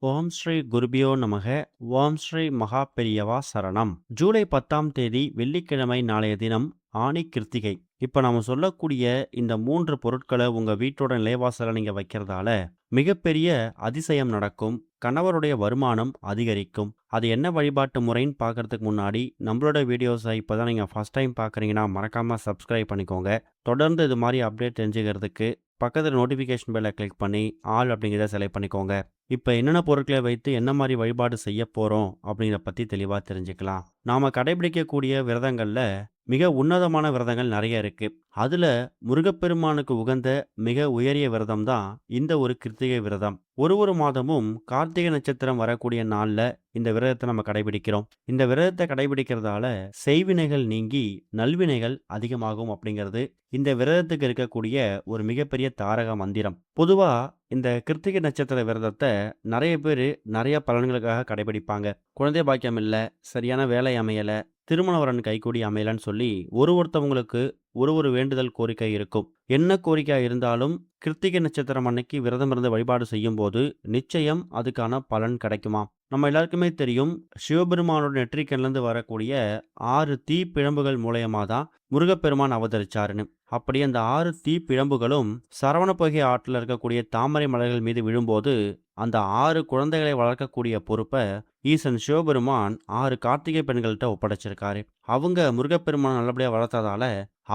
ஓம் ஸ்ரீ குருபியோ நமக. ஓம் ஸ்ரீ மகா பெரியவா சரணம். ஜூலை 10ஆம் தேதி வெள்ளிக்கிழமை நாளைய தினம் ஆணி கிருத்திகை. இப்ப நாம சொல்லக்கூடிய இந்த 3 பொருட்கள உங்க வீட்டோட நிலைவாசல்ல நீங்க வைக்கிறதால மிகப்பெரிய அதிசயம் நடக்கும். கணவருடைய வருமானம் அதிகரிக்கும். அது என்ன வழிபாட்டு முறைன்னு பார்க்கறதுக்கு முன்னாடி நம்மளோட வீடியோஸை இப்பதான் நீங்க ஃபர்ஸ்ட் டைம் பார்க்குறீங்கன்னா மறக்காம சப்ஸ்கிரைப் பண்ணிக்கோங்க. தொடர்ந்து இது மாதிரி அப்டேட் தெரிஞ்சுக்கிறதுக்கு பக்கத்துல நோட்டிஃபிகேஷன் பெல்லை கிளிக் பண்ணி ஆல் அப்படிங்கிறத செலக்ட் பண்ணிக்கோங்க. இப்ப என்னென்ன பொருட்களை வைத்து என்ன மாதிரி வழிபாடு செய்ய போறோம் அப்படிங்கிறத பத்தி தெளிவா தெரிஞ்சுக்கலாம். நாம கடைபிடிக்கக்கூடிய விரதங்கள்ல மிக உன்னதமான விரதங்கள் நிறைய இருக்கு. அதுல முருகப்பெருமானுக்கு உகந்த மிக உயரிய விரதம் தான் இந்த ஒரு கிருத்திகை விரதம். ஒரு மாதமும் கார்த்திகை நட்சத்திரம் வரக்கூடிய நாள்ல இந்த விரதத்தை நம்ம கடைபிடிக்கிறோம். இந்த விரதத்தை கடைபிடிக்கிறதால செய்வினைகள் நீங்கி நல்வினைகள் அதிகமாகும் அப்படிங்கிறது இந்த விரதத்துக்கு இருக்கக்கூடிய ஒரு மிகப்பெரிய தாரக மந்திரம். பொதுவா இந்த கிருத்திகை நட்சத்திர விரதத்தை நிறைய பேர் நிறைய பலன்களுக்காக கடைபிடிப்பாங்க. குழந்தை பாக்கியம் இல்ல, சரியான வேலை அமையல, திருமண வரன் கைகூடி அமையலன்னு சொல்லி ஒருத்தவங்களுக்கு ஒரு வேண்டுதல் கோரிக்கை இருக்கும். என்ன கோரிக்கையா இருந்தாலும் கிருத்திகை நட்சத்திரம் அன்னைக்கு விரதம் இருந்து வழிபாடு செய்யும் போது நிச்சயம் அதுக்கான பலன் கிடைக்குமாம். நம்ம எல்லாருக்குமே தெரியும், சிவபெருமானோட நெற்றிக்கண்ணிலிருந்து வரக்கூடிய 6 தீப்பிழம்புகள் மூலயமா தான் முருகப்பெருமான் அவதரிச்சாருன்னு. அப்படி அந்த 6 தீப்பிழம்புகளும் சரவண பொய்கை ஆற்றில் இருக்கக்கூடிய தாமரை மலர்கள் மீது விழும்போது அந்த 6 குழந்தைகளை வளர்க்கக்கூடிய பொறுப்பை ஈசன் சிவபெருமான் 6 கார்த்திகை பெண்கள்கிட்ட ஒப்படைச்சிருக்காரு. அவங்க முருகப்பெருமான் நல்லபடியா வளர்த்ததால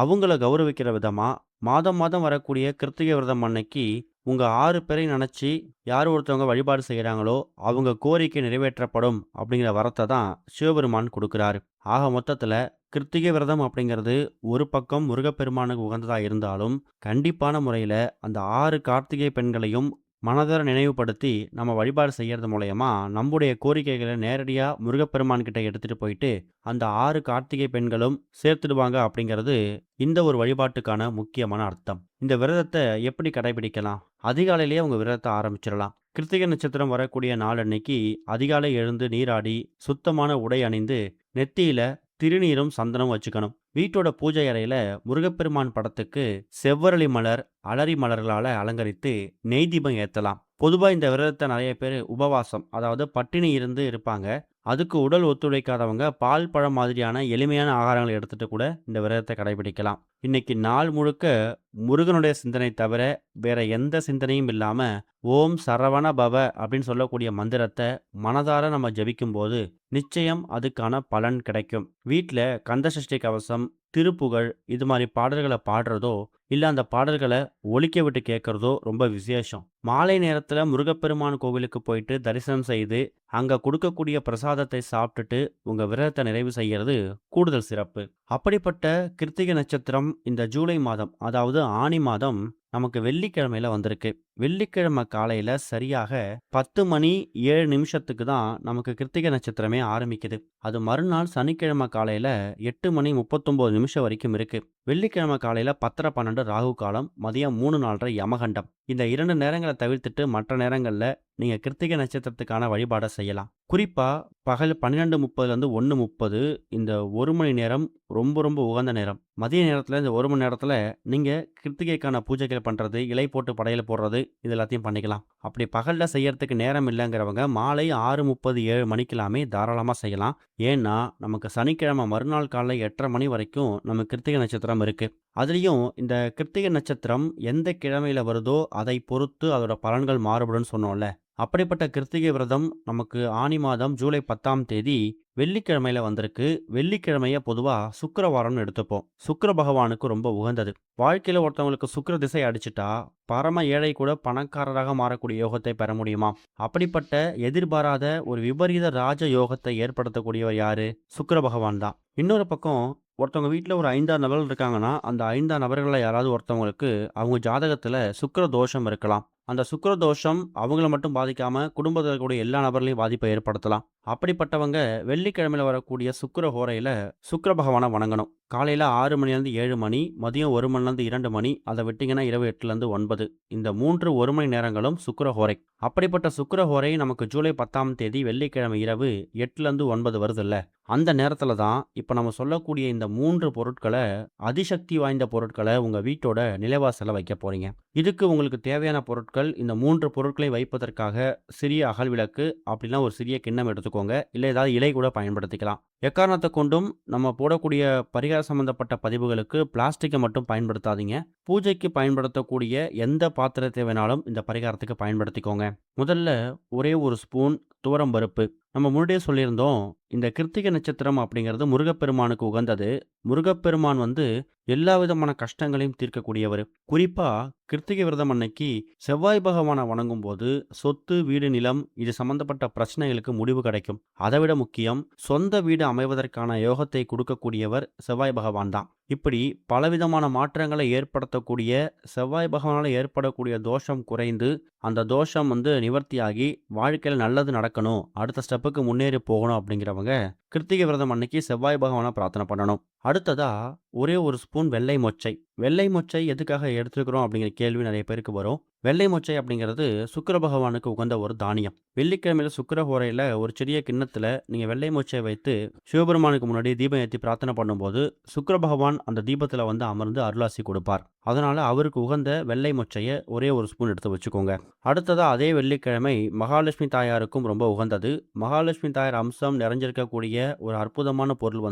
அவங்கள கௌரவிக்கிற விதமா மாதம் மாதம் வரக்கூடிய கிருத்திகை விரதம் அன்னைக்கு உங்க 6 பேரை நினைச்சு யார் ஒருத்தவங்க வழிபாடு செய்யறாங்களோ அவங்க கோரிக்கை நிறைவேற்றப்படும் அப்படிங்கிற வரத்தை தான் சிவபெருமான் கொடுக்கிறாரு. ஆக மொத்தத்துல கிருத்திகை விரதம் அப்படிங்கிறது ஒரு பக்கம் முருகப்பெருமானுக்கு உகந்ததா இருந்தாலும் கண்டிப்பான முறையில அந்த 6 கார்த்திகை பெண்களையும் மனதார நினைவுபடுத்தி நம்ம வழிபாடு செய்யறது மூலயமா நம்முடைய கோரிக்கைகளை நேரடியா முருகப்பெருமான் கிட்ட எடுத்துட்டு போயிட்டு அந்த 6 கார்த்திகை பெண்களும் சேர்த்துடுவாங்க அப்படிங்கிறது இந்த ஒரு வழிபாட்டுக்கான முக்கியமான அர்த்தம். இந்த விரதத்தை எப்படி கடைபிடிக்கலாம்? அதிகாலையிலேயே உங்க விரதத்தை ஆரம்பிச்சிடலாம். கிருத்திகை நட்சத்திரம் வரக்கூடிய நாள் அன்னைக்கு அதிகாலை எழுந்து நீராடி சுத்தமான உடை அணிந்து நெத்தியில திருநீரும் சந்தனம் வச்சுக்கணும். வீட்டோட பூஜை அறையில முருகப்பெருமான் படத்துக்கு செவ்வரளி மலர் அலரி மலர்களால அலங்கரித்து நெய் தீபம் ஏத்தலாம். பொதுவா இந்த விரதத்தை நிறைய பேர் உபவாசம், அதாவது பட்டினி இருந்து இருப்பாங்க. அதுக்கு உடல் ஒத்துழைக்காதவங்க பால் பழம் மாதிரியான எளிமையான ஆகாரங்களை எடுத்துட்டு கூட இந்த விரதத்தை கடைபிடிக்கலாம். இன்னைக்கு நாள் முழுக்க முருகனுடைய சிந்தனை தவிர வேற எந்த சிந்தனையும் இல்லாம ஓம் சரவண பவ அப்படின்னு சொல்லக்கூடிய மந்திரத்தை மனதார நம்ம ஜபிக்கும் போது நிச்சயம் அதுக்கான பலன் கிடைக்கும். வீட்டில் கந்தசஷ்டி கவசம், திருப்புகழ் இது மாதிரி பாடல்களை பாடுறதோ இல்ல அந்த பாடல்களை ஒலிக்க விட்டு கேட்கறதோ ரொம்ப விசேஷம். மாலை நேரத்துல முருகப்பெருமான் கோவிலுக்கு போயிட்டு தரிசனம் செய்து அங்க கொடுக்கக்கூடிய பிரசாதத்தை சாப்பிட்டுட்டு உங்க விரதத்தை நிறைவு செய்யறது கூடுதல் சிறப்பு. அப்படிப்பட்ட கிருத்திகை நட்சத்திரம் இந்த ஜூலை மாதம், அதாவது ஆனி மாதம் நமக்கு வெள்ளிக்கிழமையில வந்திருக்கு. வெள்ளிக்கிழமை காலையில சரியாக 10 மணி 7 நிமிஷத்துக்கு தான் நமக்கு கிருத்திகை நட்சத்திரமே ஆரம்பிக்குது. அது மறுநாள் சனிக்கிழமை காலையில 8 மணி 39 நிமிஷம் வரைக்கும் இருக்கு. வெள்ளிக்கிழமை காலையில 10:12 ராகு காலம், மதியம் 3:04 யமகண்டம். இந்த 2 நேரங்களை தவிர்த்துட்டு மற்ற நேரங்கள்ல நீங்க கிருத்திகை நட்சத்திரத்துக்கான வழிபாடை செய்யலாம். குறிப்பா பகல் 12:30 1:30 இந்த 1 மணி நேரம் ரொம்ப உகந்த நேரம். மதிய நேரத்துல இந்த 1 மணி நேரத்துல நீங்க கிருத்திகைக்கான பூஜைகள் பண்றது, இலை போட்டு படையல் போடுறது இது எல்லாத்தையும் பண்ணிக்கலாம். அப்படி பகல்ல செய்யறதுக்கு நேரம் இல்லைங்கிறவங்க மாலை 6:30 7 மணிக்கெல்லாமே தாராளமா செய்யலாம். ஏன்னா நமக்கு சனிக்கிழமை மறுநாள் காலை 8:30 மணி வரைக்கும் நம்ம கிருத்திகை நட்சத்திரம் இருக்கு. அதுலயும் இந்த கிருத்திகை நட்சத்திரம் எந்த கிழமையில வருதோ அதை பொறுத்து அதோட பலன்கள் மாறுபடும் சொன்னோம்ல. அப்படிப்பட்ட கிருத்திகை விரதம் நமக்கு ஆனி மாதம் ஜூலை 10ஆம் தேதி வெள்ளிக்கிழமையில வந்திருக்கு. வெள்ளிக்கிழமைய பொதுவா சுக்கிரவாரம்னு எடுத்துப்போம். சுக்கிர பகவானுக்கு ரொம்ப உகந்தது. வாழ்க்கையில ஒருத்தவங்களுக்கு சுக்கிர திசை அடிச்சுட்டா பரம ஏழை கூட பணக்காரராக மாறக்கூடிய யோகத்தை பெற முடியுமா? அப்படிப்பட்ட எதிர்பாராத ஒரு விபரீத ராஜ யோகத்தை ஏற்படுத்தக்கூடியவர் யாரு? சுக்கிர பகவான் தான். இன்னொரு பக்கம் ஒருத்தவங்க வீட்டில் ஒரு 5 நபர்கள் இருக்காங்கன்னா அந்த 5 நபர்களில் யாராவது ஒருத்தவங்களுக்கு அவங்க ஜாதகத்துல சுக்கிர தோஷம் இருக்கலாம். அந்த சுக்கிர தோஷம் அவங்கள மட்டும் பாதிக்காம குடும்பத்தில் இருக்கக்கூடிய எல்லா நபர்களையும் பாதிப்பை ஏற்படுத்தலாம். அப்படிப்பட்டவங்க வெள்ளிக்கிழமையில வரக்கூடிய சுக்கிர ஹோரையில சுக்கிர பகவான வணங்கணும். காலையில 6 மணிலேருந்து 7 மணி, மதியம் 1 மணிலேருந்து 2 மணி, அத விட்டீங்கன்னா இரவு 8லேருந்து 9. இந்த 3 1 மணி நேரங்களும் சுக்கிர ஹோரை. அப்படிப்பட்ட சுக்கிர ஹோரை நமக்கு ஜூலை 10ஆம் தேதி வெள்ளிக்கிழமை இரவு 8லேருந்து 9 வருதுல்ல, அந்த நேரத்தில தான் இப்ப நம்ம சொல்லக்கூடிய இந்த 3 பொருட்கள அதிசக்தி வாய்ந்த பொருட்கள உங்க வீட்டோட நிலைவாசல்ல வைக்க போறீங்க. இதுக்கு உங்களுக்கு தேவையான பொருட்கள் இந்த 3 பொருட்களை வைப்பதற்காக சிறிய அகல் விளக்கு, அப்படின்னா ஒரு சிறிய கிண்ணம் எடுத்துக்கோங்க. இல்ல ஏதாவது இலை கூட பயன்படுத்திக்கலாம். எக்காரணத்த கொண்டும் நம்ம போடக்கூடிய பரிகார சம்பந்தப்பட்ட பதிவுகளுக்கு பிளாஸ்டிக்க மட்டும் பயன்படுத்தாதீங்க. பூஜைக்கு பயன்படுத்தக்கூடிய எந்த பாத்திரத்தை வேணாலும் இந்த பரிகாரத்துக்கு பயன்படுத்திக்கோங்க. முதல்ல ஒரே ஒரு ஸ்பூன் துவரம் பருப்பு. நம்ம முன்னாடியே சொல்லியிருந்தோம், இந்த கிருத்திகை நட்சத்திரம் அப்படிங்கிறது முருகப்பெருமானுக்கு உகந்தது. முருகப்பெருமான் எல்லா விதமான கஷ்டங்களையும் தீர்க்கக்கூடியவர். குறிப்பா கிருத்திகை விரதம் அன்னைக்கு செவ்வாய் பகவான வணங்கும்போது சொத்து, வீடு, நிலம் இது சம்பந்தப்பட்ட பிரச்சனைகளுக்கு முடிவு கிடைக்கும். அதைவிட முக்கியம், சொந்த வீடு அமைவதற்கான யோகத்தை கொடுக்கக்கூடியவர் செவ்வாய் பகவான் தான். இப்படி பலவிதமான மாற்றங்களை ஏற்படுத்தக்கூடிய செவ்வாய் பகவானால ஏற்படக்கூடிய தோஷம் குறைந்து, அந்த தோஷம் நிவர்த்தியாகி வாழ்க்கையில நல்லது நடக்கணும், அடுத்த ஸ்டெப்புக்கு முன்னேறி போகணும் அப்படிங்கிறவங்க கிருத்திகை விரதம் அன்னைக்கு செவ்வாய் பகவான பிரார்த்தனை பண்ணணும். அடுத்ததா ஒரே ஒரு ஸ்பூன் வெள்ளை மொச்சை. வெள்ளை மொச்சை எதுக்காக எடுத்துக்கிறோம் அப்படிங்கிற கேள்வி நிறைய பேருக்கு வரும். வெள்ளை மொச்சை அப்படிங்கிறது சுக்கிர பகவானுக்கு உகந்த ஒரு தானியம். வெள்ளிக்கிழமையில சுக்கிர ஹோரையில ஒரு சிறிய கிண்ணத்துல நீங்க வெள்ளை மொச்சையை வைத்து சிவபெருமானுக்கு முன்னாடி தீபம் ஏத்தி பிரார்த்தனை பண்ணும்போது சுக்கிர பகவான் அந்த தீபத்துல அமர்ந்து அருளாசி கொடுப்பார். அதனால அவருக்கு உகந்த வெள்ளை மொச்சையை ஒரே ஒரு ஸ்பூன் எடுத்து வச்சுக்கோங்க. அடுத்ததா அதே வெள்ளிக்கிழமை மகாலட்சுமி தாயாருக்கும் ரொம்ப உகந்தது. மகாலட்சுமி தாயார் அம்சம் நிறைஞ்சிருக்கக்கூடிய ஒரு அற்புதமான பொருள்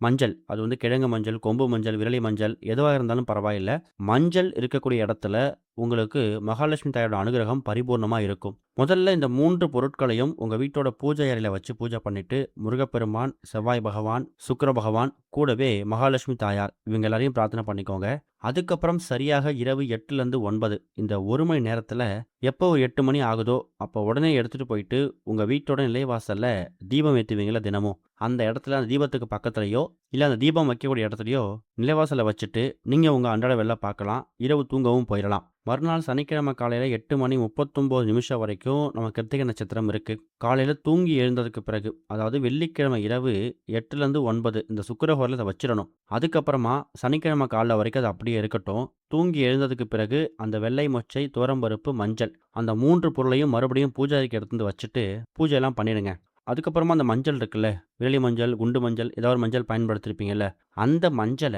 மஞ்சள். அது கிழங்கு மஞ்சள், கொம்பு மஞ்சள், விரலி மஞ்சள் எதுவாக இருந்தாலும் பரவாயில்ல. மஞ்சள் இருக்கக்கூடிய இடத்துல உங்களுக்கு மகாலட்சுமி தாயோட அனுகிரகம் பரிபூர்ணமா இருக்கும். முதல்ல இந்த 3 பொருட்களையும் உங்க வீட்டோட பூஜை அறையில வச்சு பூஜை பண்ணிட்டு, முருகப்பெருமான், செவ்வாய் பகவான், சுக்கிர பகவான் கூடவே மகாலட்சுமி தாயார் இவங்க எல்லாரையும் பிரார்த்தனை பண்ணிக்கோங்க. அதுக்கப்புறம் சரியாக இரவு 8லேருந்து 9 இந்த 1 மணி நேரத்துல எப்போ ஒரு 8 மணி ஆகுதோ அப்போ உடனே எடுத்துட்டு போயிட்டு உங்க வீட்டோட நிலைவாசல்ல தீபம் ஏத்துவீங்கல்ல தினமும், அந்த இடத்துல அந்த தீபத்துக்கு பக்கத்துலயோ இல்ல அந்த தீபம் வைக்கக்கூடிய இடத்துலயோ நிலைவாசல்ல வச்சுட்டு நீங்க உங்க அன்றாட வேலை பார்க்கலாம். இரவு தூங்கவும் போயிடலாம். மறுநாள் சனிக்கிழமை காலையில 8 மணி 39 நிமிஷம் வரைக்கும் நம்ம கிருத்திகை நட்சத்திரம் இருக்கு. காலையில தூங்கி எழுந்ததுக்கு பிறகு, அதாவது வெள்ளிக்கிழமை இரவு 8லேருந்து 9 இந்த சுக்கிரஹோரையில இதை வச்சிடணும். அதுக்கப்புறமா சனிக்கிழமை காலைல வரைக்கும் அது அப்படியே இருக்கட்டும். தூங்கி எழுந்ததுக்கு பிறகு அந்த வெள்ளை மொச்சை, துவரம்பருப்பு, மஞ்சள் அந்த 3 பொருளையும் மறுபடியும் பூஜை அறைக்கு எடுத்துட்டு வச்சுட்டு பூஜையெல்லாம் பண்ணிடுங்க. அதுக்கப்புறமா அந்த மஞ்சள் இருக்குல்ல, விரலி மஞ்சள், குண்டு மஞ்சள் ஏதாவது ஒரு மஞ்சள் பயன்படுத்தியிருப்பீங்கல்ல, அந்த மஞ்சள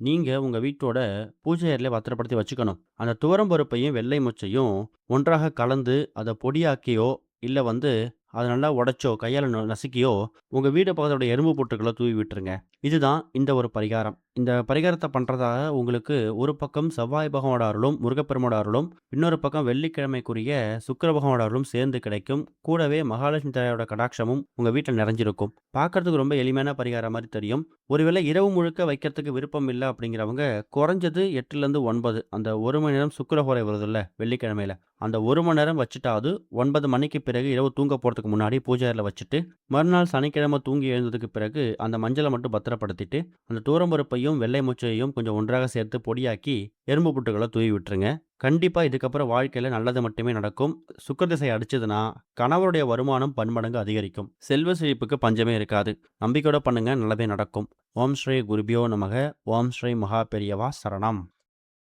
நீங்க உங்க வீட்டோட பூஜை அறையில பத்திரப்படுத்தி வச்சுக்கணும். அந்த துவரம் பருப்பையும், வெள்ளை மொச்சையும் ஒன்றாக கலந்து அத பொடியாக்கியோ, இல்ல அத நல்லா உடைச்சோ, கையால நசுக்கியோ உங்க வீடு பக்கத்தோட எறும்பு புற்றுகள தூவி விட்டுருங்க. இதுதான் இந்த ஒரு பரிகாரம். இந்த பரிகாரத்த பண்றதால உங்களுக்கு ஒரு பக்கம் செவ்வாய் பகவானோட அருளும், முருகப்பெருமானோட அருளும், இன்னொரு பக்கம் வெள்ளிக்கிழமைக்குரிய சுக்கிர பகவானோட அருளும் சேர்ந்து கிடைக்கும். கூடவே மகாலட்சுமி தாயோட கடாட்சமும் உங்க வீட்ல நிறைஞ்சிருக்கும். பார்க்கறதுக்கு ரொம்ப எளிமையான பரிகாரம் மாரி தெரியும். ஒருவேளை இரவு முழுக்க வைக்கிறதுக்கு விருப்பம் இல்ல அப்படிங்கிறவங்க, குறைஞ்சது 8லேருந்து 9 அந்த 1 மணி நேரம் சுக்கிரஹோரை வருதுல்ல வெள்ளிக்கிழமையில, அந்த 1 மணி நேரம் வச்சுட்டாவது 9 மணிக்கு பிறகு இரவு தூங்க போறதுக்கு முன்னாடி பூஜை அறையில வச்சுட்டு, மறுநாள் சனிக்கிழமை தூங்கி எழுந்ததுக்கு பிறகு அந்த மஞ்சள மட்டும் பத்திரப்படுத்திட்டு, அந்த துவரம்பருப்பையும், வெள்ளை மொச்சையும் கொஞ்சம் ஒன்றாக சேர்த்து பொடியாக்கி எறும்பு புட்டுகள தூவி விட்டுருங்க. கண்டிப்பா இதுக்கப்புறம் வாழ்க்கையில நல்லது மட்டுமே நடக்கும். சுக்கிர திசை அடிச்சதுன்னா, கணவருடைய வருமானம் பன்மடங்கு அதிகரிக்கும். செல்வ செழிப்புக்கு பஞ்சமே இருக்காது. நம்பிக்கையோட பண்ணுங்க, நல்லதே நடக்கும். ஓம் ஸ்ரீ குருபியோ நமக. ஓம் ஸ்ரீ மகா பெரியவா சரணம்.